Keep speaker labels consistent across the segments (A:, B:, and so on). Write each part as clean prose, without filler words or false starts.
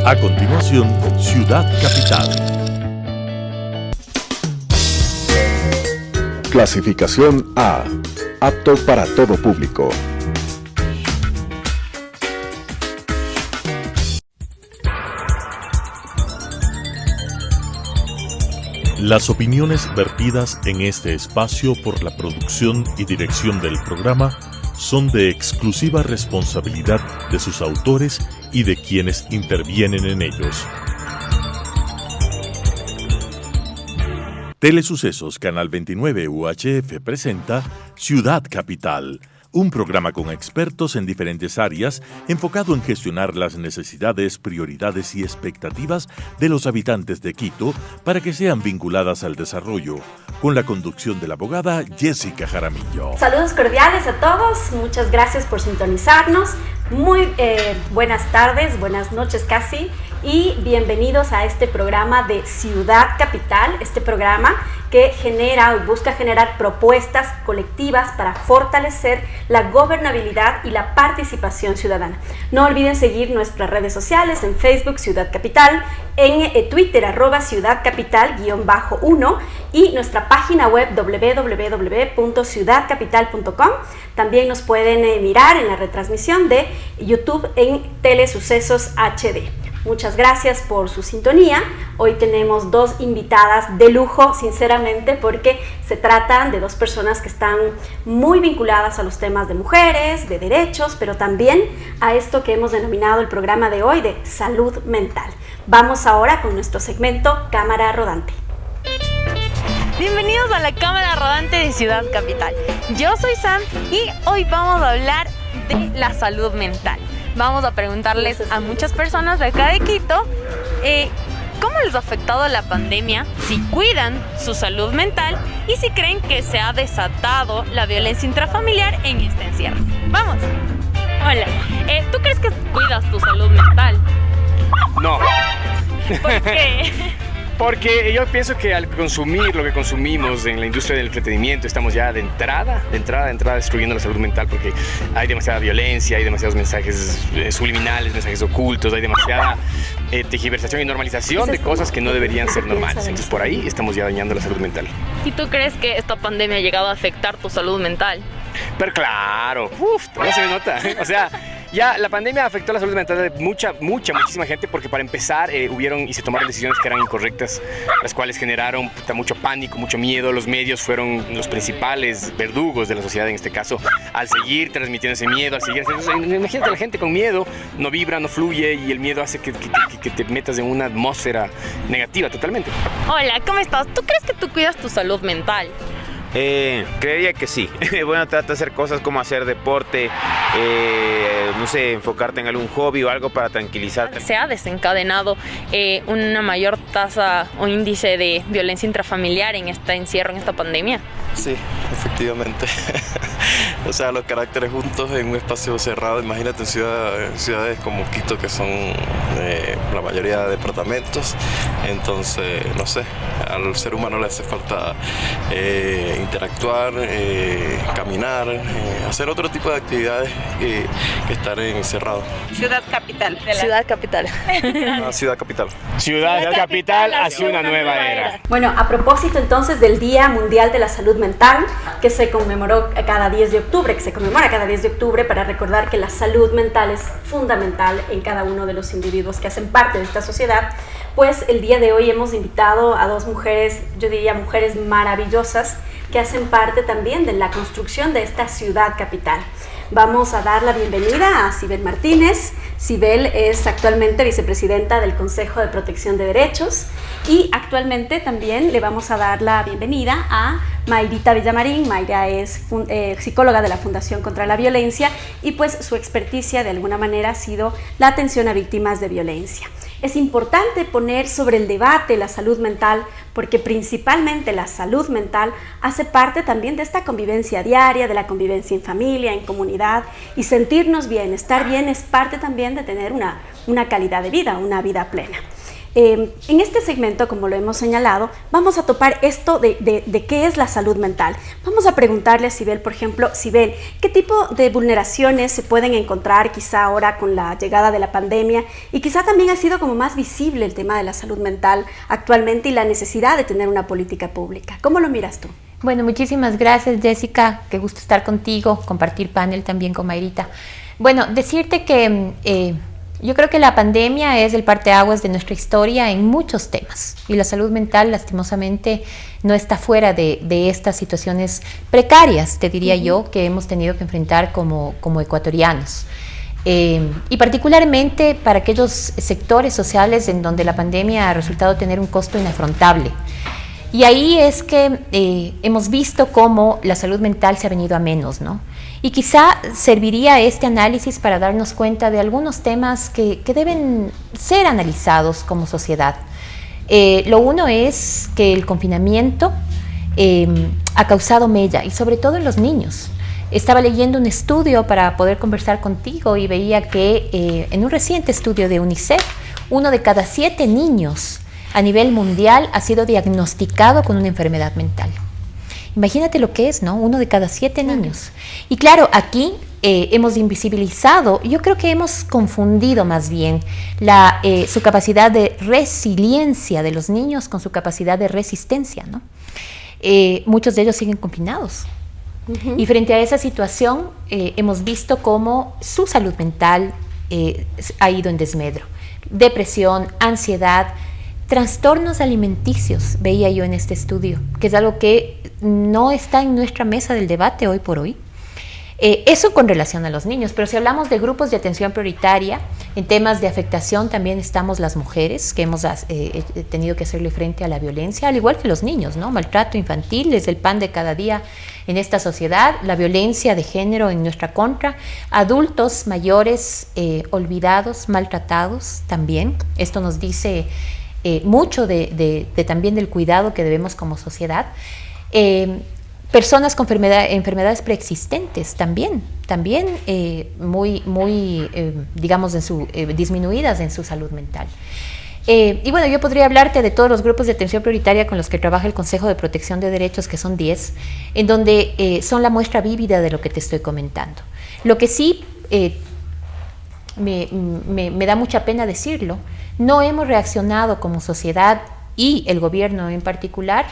A: A continuación, Ciudad Capital.
B: Clasificación A. Apto para todo público.
A: Las opiniones vertidas en este espacio por la producción y dirección del programa son de exclusiva responsabilidad de sus autores y de quienes intervienen en ellos. Telesucesos Canal 29 UHF presenta Ciudad Capital, un programa con expertos en diferentes áreas enfocado en gestionar las necesidades, prioridades y expectativas de los habitantes de Quito para que sean vinculadas al desarrollo, con la conducción de la abogada Jessica Jaramillo.
C: Saludos cordiales a todos, muchas gracias por sintonizarnos, muy buenas tardes, buenas noches casi, y bienvenidos a este programa de Ciudad Capital, este programa que genera o busca generar propuestas colectivas para fortalecer la gobernabilidad y la participación ciudadana. No olviden seguir nuestras redes sociales en Facebook Ciudad Capital, en Twitter @ciudadcapital_1 y nuestra página web www.ciudadcapital.com. También nos pueden mirar en la retransmisión de YouTube en Telesucesos HD. Muchas gracias por su sintonía. Hoy tenemos dos invitadas de lujo, sinceramente, porque se tratan de dos personas que están muy vinculadas a los temas de mujeres, de derechos, pero también a esto que hemos denominado el programa de hoy de salud mental. Vamos ahora con nuestro segmento Cámara Rodante.
D: Bienvenidos a la Cámara Rodante de Ciudad Capital. Yo soy Sam y hoy vamos a hablar de la salud mental. Vamos a preguntarles a muchas personas de acá de Quito cómo les ha afectado la pandemia, si cuidan su salud mental y si creen que se ha desatado la violencia intrafamiliar en este encierro. ¡Vamos! Hola, ¿tú crees que cuidas tu salud mental?
E: No.
D: ¿Por qué?
E: Porque yo pienso que al consumir lo que consumimos en la industria del entretenimiento estamos ya de entrada destruyendo la salud mental, porque hay demasiada violencia, hay demasiados mensajes subliminales, mensajes ocultos, hay demasiada tergiversación y normalización de cosas que no deberían ser normales. Entonces por ahí estamos ya dañando la salud mental.
D: ¿Y tú crees que esta pandemia ha llegado a afectar tu salud mental?
E: Pero claro, no se me nota. O sea, ya la pandemia afectó la salud mental de muchísima gente, porque para empezar hubieron y se tomaron decisiones que eran incorrectas, las cuales generaron mucho pánico, mucho miedo. Los medios fueron los principales verdugos de la sociedad en este caso, al seguir transmitiendo ese miedo, imagínate, la gente con miedo no vibra, no fluye, y el miedo hace que te metas en una atmósfera negativa totalmente.
D: Hola, ¿cómo estás? ¿Tú crees que tú cuidas tu salud mental?
F: Creería que sí. Bueno, trata de hacer cosas como hacer deporte, no sé, enfocarte en algún hobby o algo para tranquilizarte.
D: ¿Se ha desencadenado una mayor tasa o índice de violencia intrafamiliar en este encierro, en esta pandemia?
G: Sí, efectivamente. O sea, los caracteres juntos en un espacio cerrado, imagínate en ciudades como Quito, que son la mayoría de departamentos. Entonces, no sé, al ser humano le hace falta interactuar, caminar, hacer otro tipo de actividades que estar encerrado.
H: Ciudad Capital.
D: Ciudad Capital.
G: Ciudad Capital.
E: Ciudad Capital hacia una nueva era.
C: Bueno, a propósito entonces del Día Mundial de la Salud Mental, que se conmemora cada 10 de octubre para recordar que la salud mental es fundamental en cada uno de los individuos que hacen parte de esta sociedad, pues el día de hoy hemos invitado a dos mujeres, yo diría mujeres maravillosas, que hacen parte también de la construcción de esta ciudad capital. Vamos a dar la bienvenida a Sibel Martínez. Sibel es actualmente vicepresidenta del Consejo de Protección de Derechos, y actualmente también le vamos a dar la bienvenida a Mayrita Villamarín. Mayra es psicóloga de la Fundación contra la Violencia, y pues su experticia de alguna manera ha sido la atención a víctimas de violencia. Es importante poner sobre el debate la salud mental, porque principalmente la salud mental hace parte también de esta convivencia diaria, de la convivencia en familia, en comunidad, y sentirnos bien, estar bien es parte también de tener una calidad de vida, una vida plena. En este segmento, como lo hemos señalado, vamos a topar esto de qué es la salud mental. Vamos a preguntarle a Sibel, por ejemplo, Sibel, ¿qué tipo de vulneraciones se pueden encontrar quizá ahora con la llegada de la pandemia? Y quizá también ha sido como más visible el tema de la salud mental actualmente y la necesidad de tener una política pública. ¿Cómo lo miras tú?
H: Bueno, muchísimas gracias, Jessica. Qué gusto estar contigo, compartir panel también con Mayrita. Bueno, decirte que yo creo que la pandemia es el parteaguas de nuestra historia en muchos temas y la salud mental lastimosamente no está fuera de estas situaciones precarias, te diría yo, que hemos tenido que enfrentar como ecuatorianos. Y particularmente para aquellos sectores sociales en donde la pandemia ha resultado tener un costo inafrontable. Y ahí es que hemos visto cómo la salud mental se ha venido a menos, ¿no? Y quizá serviría este análisis para darnos cuenta de algunos temas que deben ser analizados como sociedad. Lo uno es que el confinamiento ha causado mella, y sobre todo en los niños. Estaba leyendo un estudio para poder conversar contigo y veía que en un reciente estudio de UNICEF, 1 de cada 7 niños a nivel mundial ha sido diagnosticado con una enfermedad mental. Imagínate lo que es, ¿no? 1 de cada 7 niños. Y claro, aquí hemos invisibilizado, yo creo que hemos confundido más bien su capacidad de resiliencia de los niños con su capacidad de resistencia, ¿no? Muchos de ellos siguen confinados. Y frente a esa situación hemos visto cómo su salud mental ha ido en desmedro. Depresión, ansiedad, trastornos alimenticios, veía yo en este estudio, que es algo que no está en nuestra mesa del debate hoy por hoy. Eso con relación a los niños, pero si hablamos de grupos de atención prioritaria, en temas de afectación también estamos las mujeres, que hemos tenido que hacerle frente a la violencia, al igual que los niños, ¿no? Maltrato infantil es el pan de cada día en esta sociedad, la violencia de género en nuestra contra, adultos mayores olvidados, maltratados también. Esto nos dice mucho también del cuidado que debemos como sociedad. Personas con enfermedades preexistentes también muy digamos, disminuidas en su salud mental. Y bueno, yo podría hablarte de todos los grupos de atención prioritaria con los que trabaja el Consejo de Protección de Derechos, que son 10, en donde son la muestra vívida de lo que te estoy comentando. Lo que sí me da mucha pena decirlo, no hemos reaccionado como sociedad y el gobierno en particular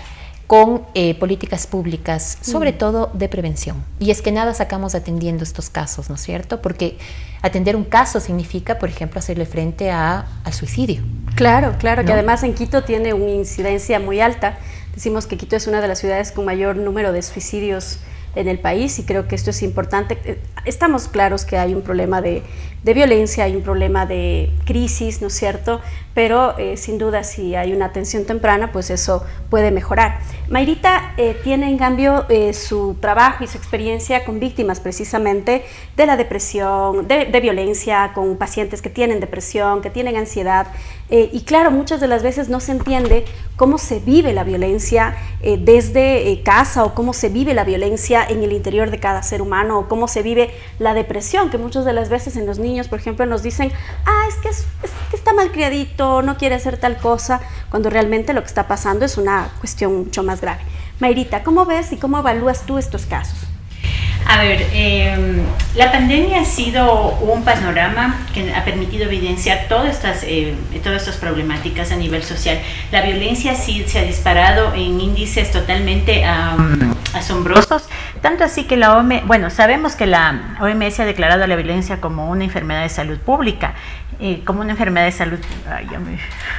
H: con políticas públicas, sobre todo de prevención. Y es que nada sacamos atendiendo estos casos, ¿no es cierto? Porque atender un caso significa, por ejemplo, hacerle frente al suicidio.
C: Claro, ¿no? Que además en Quito tiene una incidencia muy alta. Decimos que Quito es una de las ciudades con mayor número de suicidios en el país y creo que esto es importante. Estamos claros que hay un problema de violencia, hay un problema de crisis, ¿no es cierto? Pero sin duda si hay una atención temprana, pues eso puede mejorar. Mayrita tiene en cambio su trabajo y su experiencia con víctimas precisamente de la depresión, de violencia, con pacientes que tienen depresión, que tienen ansiedad. Y claro, muchas de las veces no se entiende cómo se vive la violencia desde casa o cómo se vive la violencia en el interior de cada ser humano o cómo se vive la depresión, que muchas de las veces en los niños, por ejemplo, nos dicen, es que está malcriadito, no quiere hacer tal cosa, cuando realmente lo que está pasando es una cuestión mucho más grave. Mayrita, ¿cómo ves y cómo evalúas tú estos casos?
I: A ver, la pandemia ha sido un panorama que ha permitido evidenciar todas estas problemáticas a nivel social. La violencia sí se ha disparado en índices totalmente asombrosos, tanto así que sabemos que la OMS ha declarado la violencia como una enfermedad de salud pública, como una enfermedad de salud.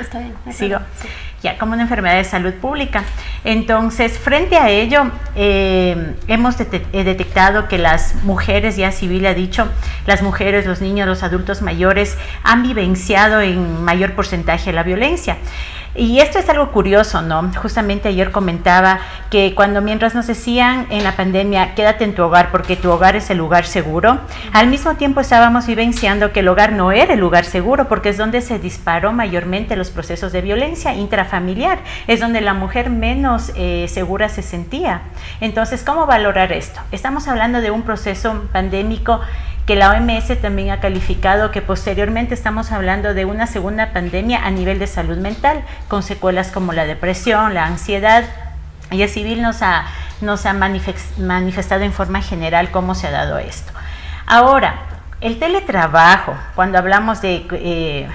C: Está bien.
I: Sigo. Sí. Ya, como una enfermedad de salud pública. Entonces, frente a ello, hemos detectado que las mujeres, ya Sibel ha dicho, las mujeres, los niños, los adultos mayores han vivenciado en mayor porcentaje la violencia. Y esto es algo curioso, ¿no? Justamente ayer comentaba que mientras nos decían en la pandemia, quédate en tu hogar porque tu hogar es el lugar seguro, al mismo tiempo estábamos vivenciando que el hogar no era el lugar seguro porque es donde se disparó mayormente los procesos de violencia intrafamiliar, es donde la mujer menos segura se sentía. Entonces, ¿cómo valorar esto? Estamos hablando de un proceso pandémico que la OMS también ha calificado que posteriormente estamos hablando de una segunda pandemia a nivel de salud mental, con secuelas como la depresión, la ansiedad. Y el civil nos ha manifestado en forma general cómo se ha dado esto. Ahora, el teletrabajo, cuando hablamos de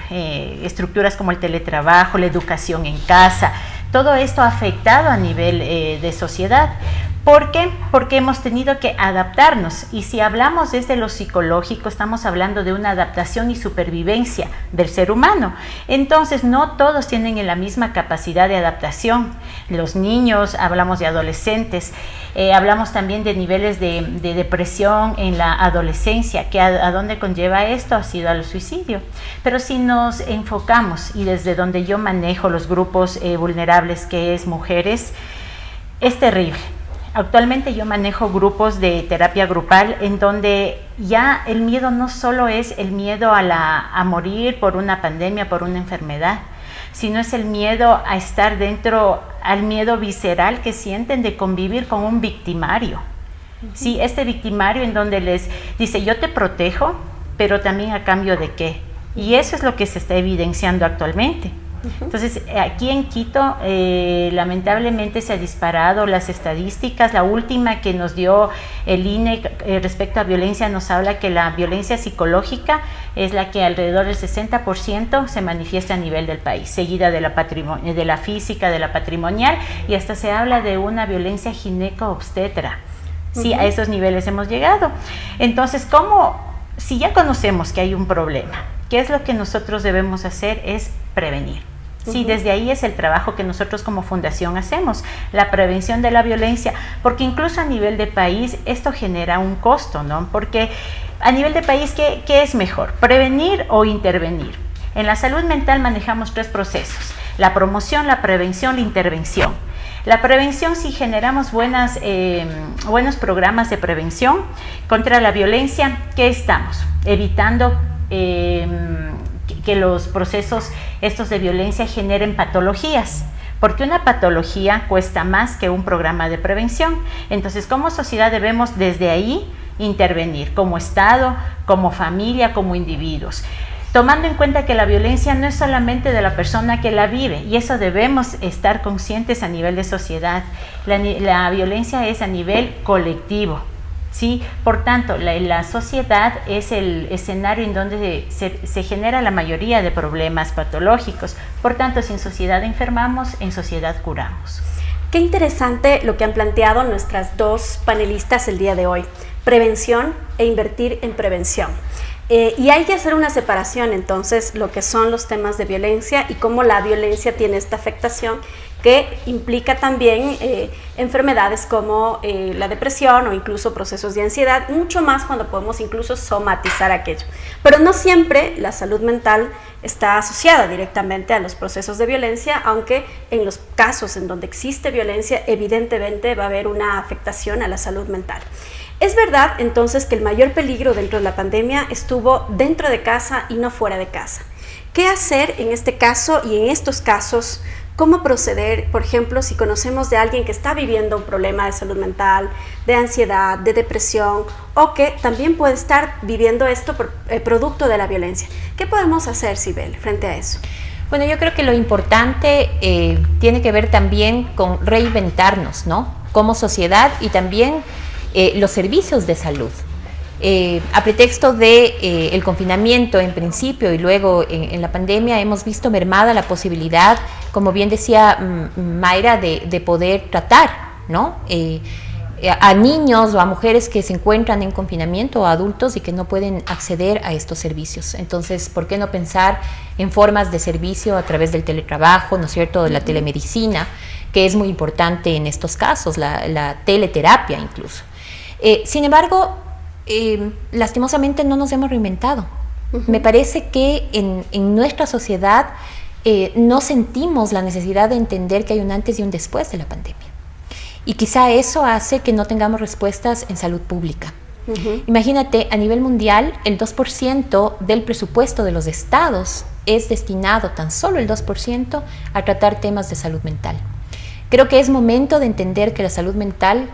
I: estructuras como el teletrabajo, la educación en casa, todo esto ha afectado a nivel de sociedad. ¿Por qué? Porque hemos tenido que adaptarnos, y si hablamos desde lo psicológico, estamos hablando de una adaptación y supervivencia del ser humano. Entonces, no todos tienen la misma capacidad de adaptación. Los niños, hablamos de adolescentes, hablamos también de niveles de depresión en la adolescencia, que a dónde conlleva esto, ha sido al suicidio. Pero si nos enfocamos, y desde donde yo manejo los grupos vulnerables, que es mujeres, es terrible. Actualmente yo manejo grupos de terapia grupal en donde ya el miedo no solo es el miedo a morir por una pandemia, por una enfermedad, sino es el miedo a estar dentro, al miedo visceral que sienten de convivir con un victimario. Sí, este victimario en donde les dice, yo te protejo, pero también a cambio de qué. Y eso es lo que se está evidenciando actualmente. Entonces, aquí en Quito, lamentablemente se ha disparado las estadísticas. La última que nos dio el INE respecto a violencia nos habla que la violencia psicológica es la que alrededor del 60% se manifiesta a nivel del país, seguida de la física, de la patrimonial, y hasta se habla de una violencia gineco-obstetra. Sí, a esos niveles hemos llegado. Entonces, si ya conocemos que hay un problema, ¿qué es lo que nosotros debemos hacer? Es prevenir. Sí, desde ahí es el trabajo que nosotros como fundación hacemos, la prevención de la violencia, porque incluso a nivel de país esto genera un costo, ¿no? Porque a nivel de país, ¿qué es mejor? ¿Prevenir o intervenir? En la salud mental manejamos 3 procesos: la promoción, la prevención, la intervención. La prevención, si generamos buenos programas de prevención contra la violencia, ¿qué estamos? Evitando que los procesos estos de violencia generen patologías, porque una patología cuesta más que un programa de prevención. Entonces, como sociedad debemos desde ahí intervenir, como Estado, como familia, como individuos, tomando en cuenta que la violencia no es solamente de la persona que la vive, y eso debemos estar conscientes a nivel de sociedad. La violencia es a nivel colectivo. ¿Sí? Por tanto, la sociedad es el escenario en donde se genera la mayoría de problemas patológicos. Por tanto, si en sociedad enfermamos, en sociedad curamos.
C: Qué interesante lo que han planteado nuestras 2 panelistas el día de hoy: prevención e invertir en prevención. Y hay que hacer una separación entonces, lo que son los temas de violencia y cómo la violencia tiene esta afectación que implica también enfermedades como la depresión o incluso procesos de ansiedad, mucho más cuando podemos incluso somatizar aquello. Pero no siempre la salud mental está asociada directamente a los procesos de violencia, aunque en los casos en donde existe violencia, evidentemente va a haber una afectación a la salud mental. Es verdad entonces que el mayor peligro dentro de la pandemia estuvo dentro de casa y no fuera de casa. ¿Qué hacer en este caso y en estos casos? ¿Cómo proceder, por ejemplo, si conocemos de alguien que está viviendo un problema de salud mental, de ansiedad, de depresión, o que también puede estar viviendo esto por producto de la violencia? ¿Qué podemos hacer, Sibel, frente a eso?
H: Bueno, yo creo que lo importante tiene que ver también con reinventarnos, ¿no? Como sociedad, y también los servicios de salud. A pretexto de el confinamiento en principio y luego en la pandemia, hemos visto mermada la posibilidad, como bien decía Mayra, de poder tratar, ¿no? A niños o a mujeres que se encuentran en confinamiento, o a adultos y que no pueden acceder a estos servicios. Entonces, ¿por qué no pensar en formas de servicio a través del teletrabajo, ¿no es cierto?, de la telemedicina, que es muy importante en estos casos, la teleterapia incluso. Sin embargo, lastimosamente no nos hemos reinventado. Me parece que en nuestra sociedad no sentimos la necesidad de entender que hay un antes y un después de la pandemia. Y quizá eso hace que no tengamos respuestas en salud pública. Imagínate, a nivel mundial, el 2% del presupuesto de los estados es destinado, tan solo el 2%, a tratar temas de salud mental. Creo que es momento de entender que la salud mental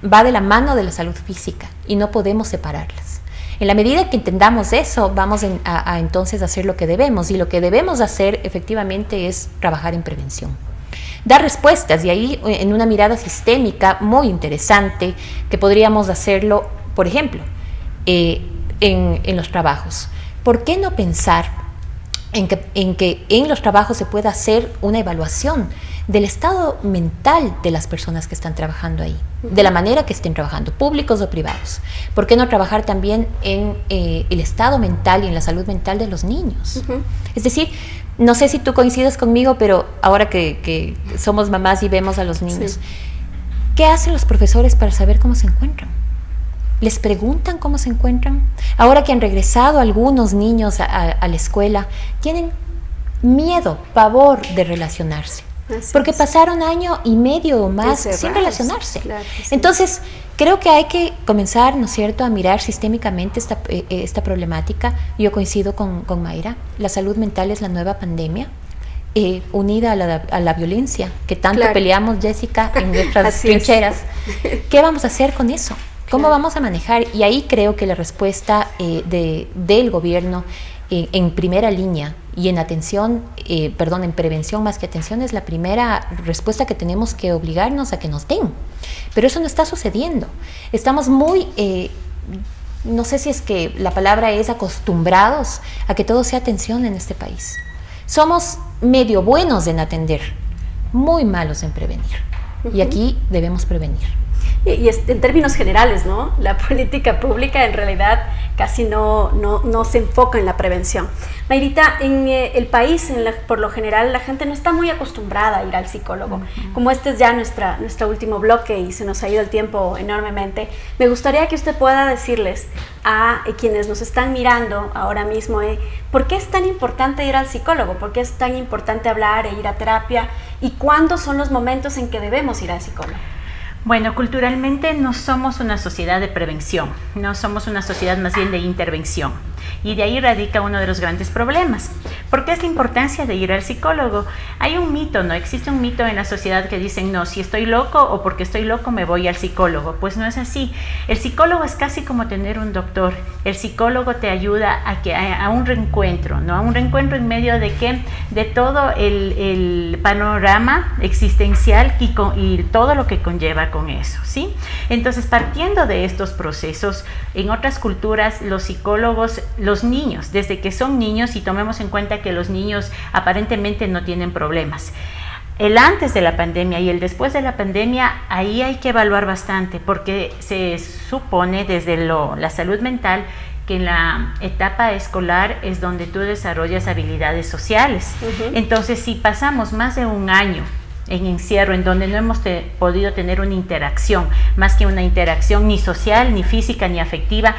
H: va de la mano de la salud física y no podemos separarlas. En la medida que entendamos eso, vamos a entonces hacer lo que debemos, y lo que debemos hacer efectivamente es trabajar en prevención. Dar respuestas, y ahí en una mirada sistémica muy interesante, que podríamos hacerlo, por ejemplo, en los trabajos. ¿Por qué no pensar en que en los trabajos se pueda hacer una evaluación del estado mental de las personas que están trabajando ahí, de la manera que estén trabajando, públicos o privados? ¿Por qué no trabajar también en el estado mental y en la salud mental de los niños? Es decir, no sé si tú coincides conmigo, pero ahora que somos mamás y vemos a los niños, ¿qué hacen los profesores para saber cómo se encuentran? ¿Les preguntan cómo se encuentran? Ahora que han regresado algunos niños a la escuela, tienen miedo, pavor de relacionarse. Porque pasaron año y medio o más sin relacionarse. Claro, sí. Entonces, creo que hay que comenzar, ¿no es cierto?, a mirar sistémicamente esta problemática. Yo coincido con Mayra. La salud mental es la nueva pandemia, unida a la violencia que tanto peleamos, Jessica, en nuestras trincheras. ¿Qué vamos a hacer con eso? ¿Cómo vamos a manejar? Y ahí creo que la respuesta del gobierno en primera línea y en atención, en prevención más que atención, es la primera respuesta que tenemos que obligarnos a que nos den. Pero eso no está sucediendo. Estamos muy, no sé si es que la palabra es acostumbrados a que todo sea atención en este país. Somos medio buenos en atender, muy malos en prevenir. Y aquí debemos prevenir.
C: Y en términos generales, ¿no? La política pública en realidad casi no se enfoca en la prevención. Mayrita, en el país, por lo general, la gente no está muy acostumbrada a ir al psicólogo. Como este es ya nuestro último bloque y se nos ha ido el tiempo enormemente, me gustaría que usted pueda decirles a quienes nos están mirando ahora mismo, ¿por qué es tan importante ir al psicólogo? ¿Por qué es tan importante hablar e ir a terapia? ¿Y cuándo son los momentos en que debemos ir al psicólogo?
I: Bueno, culturalmente no somos una sociedad de prevención, no somos una sociedad más bien de intervención. Y de ahí radica uno de los grandes problemas. ¿Por qué es la importancia de ir al psicólogo? Hay un mito, ¿no? Existe un mito en la sociedad que dicen, no, si estoy loco o porque estoy loco me voy al psicólogo. Pues no es así. El psicólogo es casi como tener un doctor. El psicólogo te ayuda a un reencuentro, ¿no? A un reencuentro en medio de ¿qué? De todo el panorama existencial y todo lo que conlleva con eso, ¿sí? Entonces, partiendo de estos procesos, en otras culturas los psicólogos, los niños, desde que son niños, y tomemos en cuenta que los niños aparentemente no tienen problemas, el antes de la pandemia y el después de la pandemia, ahí hay que evaluar bastante, porque se supone desde la salud mental que en la etapa escolar es donde tú desarrollas habilidades sociales. Entonces, si pasamos más de un año en encierro, en donde no hemos podido tener una interacción, más que una interacción ni social, ni física, ni afectiva,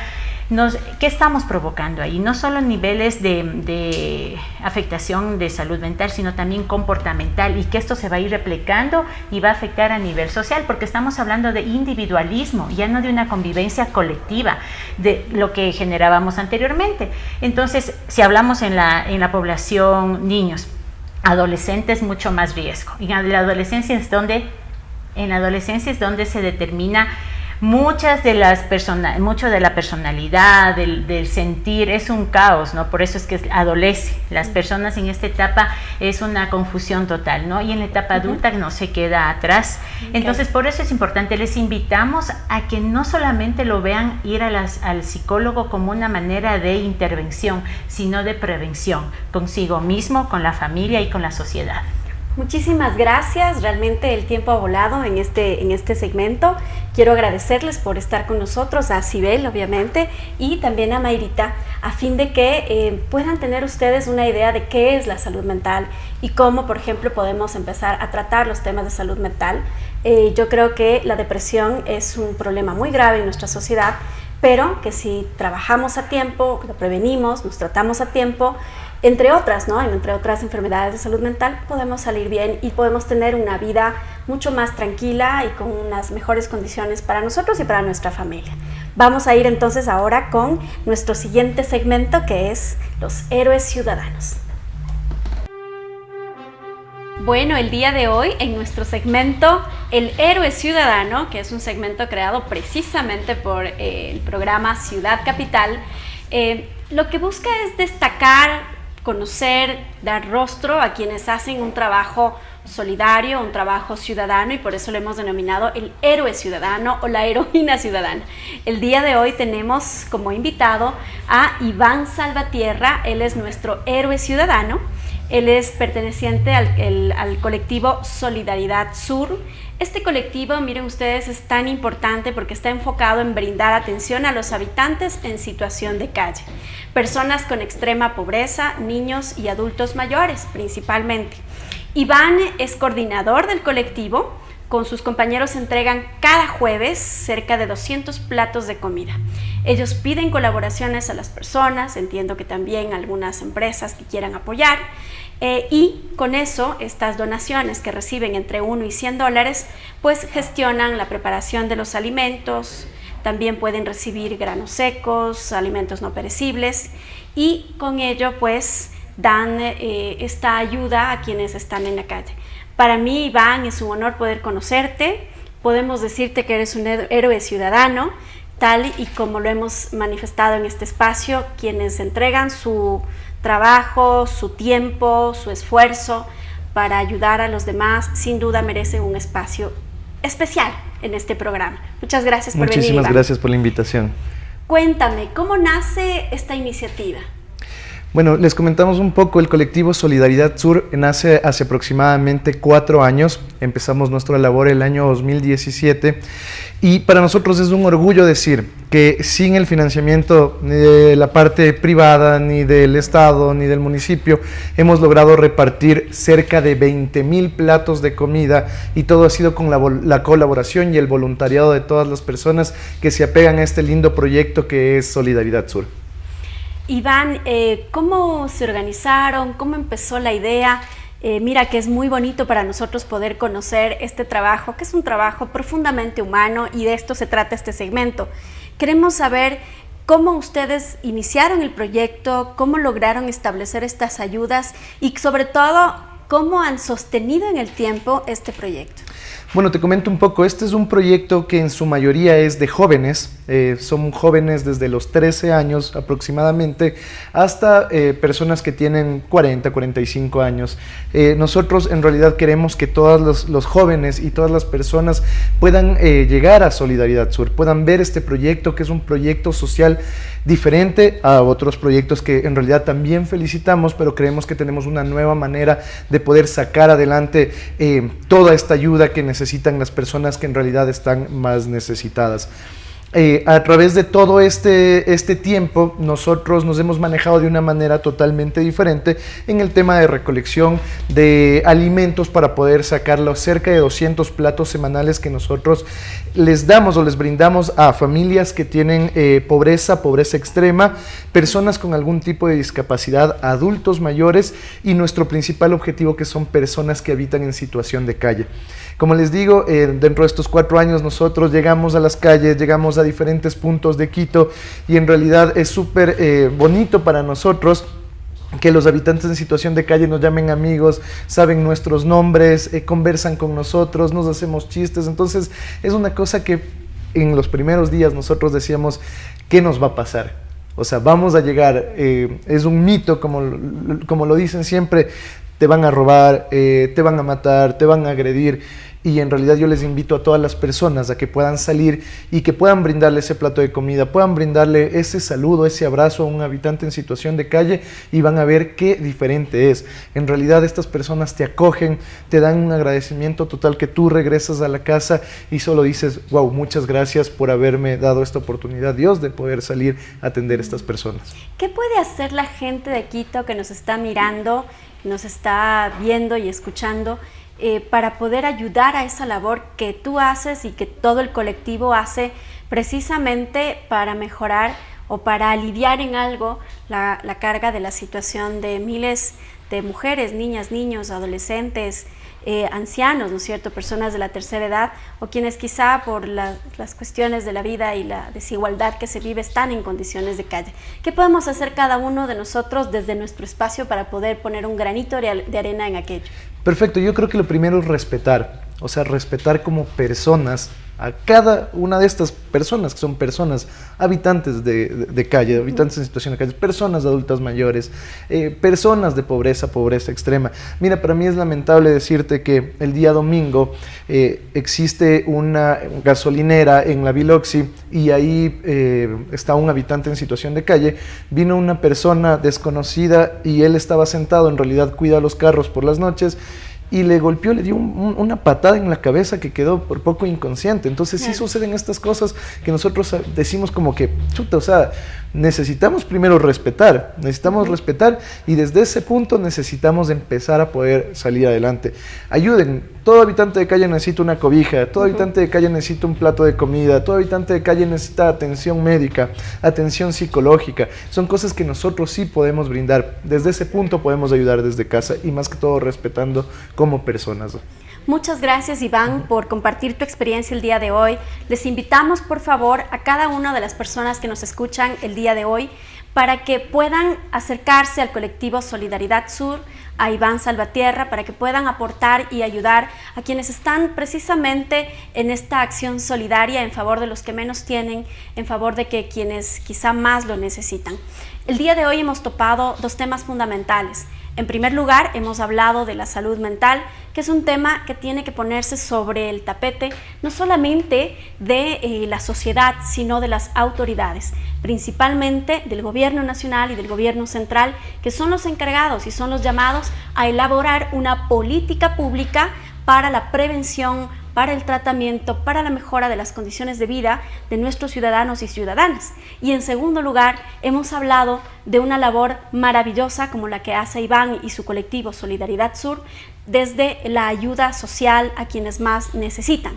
I: ¿qué estamos provocando ahí? No solo niveles de afectación de salud mental, sino también comportamental, y que esto se va a ir replicando y va a afectar a nivel social, porque estamos hablando de individualismo, ya no de una convivencia colectiva, de lo que generábamos anteriormente. Entonces, si hablamos en la población niños, adolescentes, mucho más riesgo. Y en la adolescencia es donde se determina mucho de la personalidad, del sentir, es un caos, ¿no? Por eso es que adolece. Las personas en esta etapa es una confusión total, ¿no? Y en la etapa adulta no se queda atrás. Entonces, por eso es importante, les invitamos a que no solamente lo vean ir al psicólogo como una manera de intervención, sino de prevención, consigo mismo, con la familia y con la sociedad.
C: Muchísimas gracias, realmente el tiempo ha volado en este segmento. Quiero agradecerles por estar con nosotros, a Sibel obviamente y también a Mayrita, a fin de que puedan tener ustedes una idea de qué es la salud mental y cómo, por ejemplo, podemos empezar a tratar los temas de salud mental. Yo creo que la depresión es un problema muy grave en nuestra sociedad, pero que si trabajamos a tiempo, lo prevenimos, nos tratamos a tiempo, entre otras, ¿no? Entre otras enfermedades de salud mental, podemos salir bien y podemos tener una vida mucho más tranquila y con unas mejores condiciones para nosotros y para nuestra familia. Vamos a ir entonces ahora con nuestro siguiente segmento, que es los héroes ciudadanos. Bueno, el día de hoy en nuestro segmento El Héroe Ciudadano, que es un segmento creado precisamente por el programa Ciudad Capital, lo que busca es destacar, conocer, dar rostro a quienes hacen un trabajo solidario, un trabajo ciudadano, y por eso lo hemos denominado el héroe ciudadano o la heroína ciudadana. El día de hoy tenemos como invitado a Iván Salvatierra. Él es nuestro héroe ciudadano. Él es perteneciente al colectivo Solidaridad Sur. Este colectivo, miren ustedes, es tan importante porque está enfocado en brindar atención a los habitantes en situación de calle, personas con extrema pobreza, niños y adultos mayores principalmente. Iván es coordinador del colectivo. Con sus compañeros entregan cada jueves cerca de 200 platos de comida. Ellos piden colaboraciones a las personas, entiendo que también algunas empresas que quieran apoyar, y con eso, estas donaciones que reciben entre $1 y $100, pues gestionan la preparación de los alimentos, también pueden recibir granos secos, alimentos no perecibles, y con ello pues dan esta ayuda a quienes están en la calle. Para mí, Iván, es un honor poder conocerte. Podemos decirte que eres un héroe ciudadano, tal y como lo hemos manifestado en este espacio. Quienes entregan su trabajo, su tiempo, su esfuerzo para ayudar a los demás, sin duda merecen un espacio especial en este programa. Muchas gracias por venir, Iván.
J: Muchísimas gracias por la invitación.
C: Cuéntame, ¿cómo nace esta iniciativa?
J: Bueno, les comentamos un poco. El colectivo Solidaridad Sur nace hace aproximadamente 4 años. Empezamos nuestra labor el año 2017 y para nosotros es un orgullo decir que sin el financiamiento ni de la parte privada, ni del Estado, ni del municipio, hemos logrado repartir cerca de 20,000 platos de comida, y todo ha sido con la colaboración y el voluntariado de todas las personas que se apegan a este lindo proyecto que es Solidaridad Sur.
C: Iván, ¿cómo se organizaron? ¿Cómo empezó la idea? Mira que es muy bonito para nosotros poder conocer este trabajo, que es un trabajo profundamente humano, y de esto se trata este segmento. Queremos saber cómo ustedes iniciaron el proyecto, cómo lograron establecer estas ayudas y sobre todo, cómo han sostenido en el tiempo este proyecto.
J: Bueno, te comento un poco. Este es un proyecto que en su mayoría es de jóvenes. Son jóvenes desde los 13 años aproximadamente hasta personas que tienen 40, 45 años. Nosotros en realidad queremos que todos los jóvenes y todas las personas puedan llegar a Solidaridad Sur, puedan ver este proyecto, que es un proyecto social diferente a otros proyectos que en realidad también felicitamos, pero creemos que tenemos una nueva manera de poder sacar adelante toda esta ayuda que necesitan las personas que en realidad están más necesitadas. A través de todo este tiempo, nosotros nos hemos manejado de una manera totalmente diferente en el tema de recolección de alimentos para poder sacar los cerca de 200 platos semanales que nosotros les damos o les brindamos a familias que tienen pobreza extrema, personas con algún tipo de discapacidad, adultos mayores, y nuestro principal objetivo, que son personas que habitan en situación de calle. Como les digo, dentro de estos 4 años nosotros llegamos a las calles, llegamos a diferentes puntos de Quito, y en realidad es súper bonito para nosotros que los habitantes en situación de calle nos llamen amigos, saben nuestros nombres, conversan con nosotros, nos hacemos chistes. Entonces es una cosa que en los primeros días nosotros decíamos, ¿qué nos va a pasar? O sea, vamos a llegar, es un mito, como lo dicen siempre, te van a robar, te van a matar, te van a agredir. Y en realidad yo les invito a todas las personas a que puedan salir y que puedan brindarle ese plato de comida, puedan brindarle ese saludo, ese abrazo a un habitante en situación de calle, y van a ver qué diferente es. En realidad estas personas te acogen, te dan un agradecimiento total, que tú regresas a la casa y solo dices, wow, muchas gracias por haberme dado esta oportunidad, Dios, de poder salir a atender a estas personas.
C: ¿Qué puede hacer la gente de Quito que nos está mirando, nos está viendo y escuchando, para poder ayudar a esa labor que tú haces y que todo el colectivo hace, precisamente para mejorar o para aliviar en algo la carga de la situación de miles de mujeres, niñas, niños, adolescentes, ancianos, ¿no es cierto?, personas de la tercera edad, o quienes quizá por las cuestiones de la vida y la desigualdad que se vive están en condiciones de calle. ¿Qué podemos hacer cada uno de nosotros desde nuestro espacio para poder poner un granito de arena en aquello?
J: Perfecto, yo creo que lo primero es respetar, o sea, respetar como personas a cada una de estas personas, que son personas habitantes de calle, habitantes en situación de calle, personas adultas mayores, personas de pobreza extrema. Mira, para mí es lamentable decirte que el día domingo existe una gasolinera en la Biloxi y ahí está un habitante en situación de calle. Vino una persona desconocida y él estaba sentado, en realidad cuida los carros por las noches, y le golpeó, le dio una patada en la cabeza que quedó por poco inconsciente. Entonces sí suceden estas cosas que nosotros decimos como que, chuta, o sea, necesitamos primero respetar y desde ese punto necesitamos empezar a poder salir adelante. Ayuden, todo habitante de calle necesita una cobija, todo habitante de calle necesita un plato de comida, todo habitante de calle necesita atención médica, atención psicológica. Son cosas que nosotros sí podemos brindar. Desde ese punto podemos ayudar desde casa y más que todo respetando como personas.
C: Muchas gracias, Iván, por compartir tu experiencia el día de hoy. Les invitamos, por favor, a cada una de las personas que nos escuchan el día de hoy para que puedan acercarse al colectivo Solidaridad Sur, a Iván Salvatierra, para que puedan aportar y ayudar a quienes están precisamente en esta acción solidaria en favor de los que menos tienen, en favor de que quienes quizá más lo necesitan. El día de hoy hemos topado dos temas fundamentales. En primer lugar, hemos hablado de la salud mental, que es un tema que tiene que ponerse sobre el tapete, no solamente de la sociedad, sino de las autoridades, principalmente del gobierno nacional y del gobierno central, que son los encargados y son los llamados a elaborar una política pública para la prevención, para el tratamiento, para la mejora de las condiciones de vida de nuestros ciudadanos y ciudadanas. Y en segundo lugar, hemos hablado de una labor maravillosa como la que hace Iván y su colectivo Solidaridad Sur desde la ayuda social a quienes más necesitan.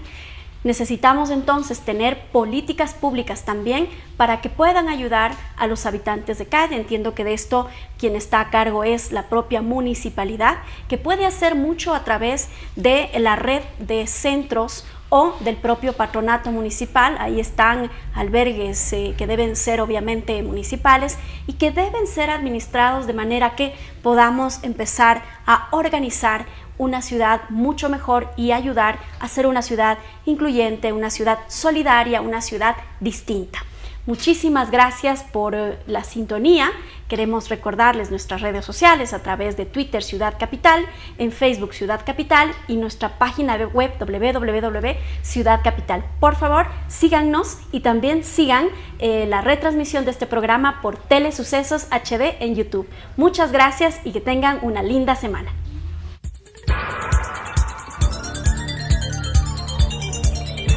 C: Necesitamos entonces tener políticas públicas también para que puedan ayudar a los habitantes de calle. Entiendo que de esto quien está a cargo es la propia municipalidad, que puede hacer mucho a través de la red de centros o del propio patronato municipal. Ahí están albergues que deben ser obviamente municipales y que deben ser administrados de manera que podamos empezar a organizar una ciudad mucho mejor y ayudar a ser una ciudad incluyente, una ciudad solidaria, una ciudad distinta. Muchísimas gracias por la sintonía. Queremos recordarles nuestras redes sociales a través de Twitter Ciudad Capital, en Facebook Ciudad Capital y nuestra página web www.ciudadcapital. Por favor, síganos y también sigan la retransmisión de este programa por Telesucesos HD en YouTube. Muchas gracias y que tengan una linda semana.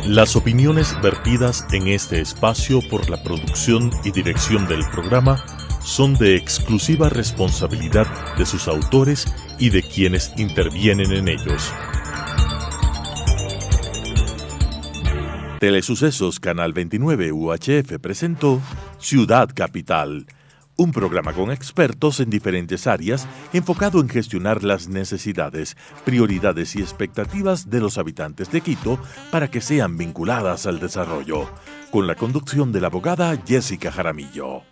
A: Las opiniones vertidas en este espacio por la producción y dirección del programa son de exclusiva responsabilidad de sus autores y de quienes intervienen en ellos. Telesucesos Canal 29 UHF presentó Ciudad Capital, un programa con expertos en diferentes áreas enfocado en gestionar las necesidades, prioridades y expectativas de los habitantes de Quito para que sean vinculadas al desarrollo, con la conducción de la abogada Jessica Jaramillo.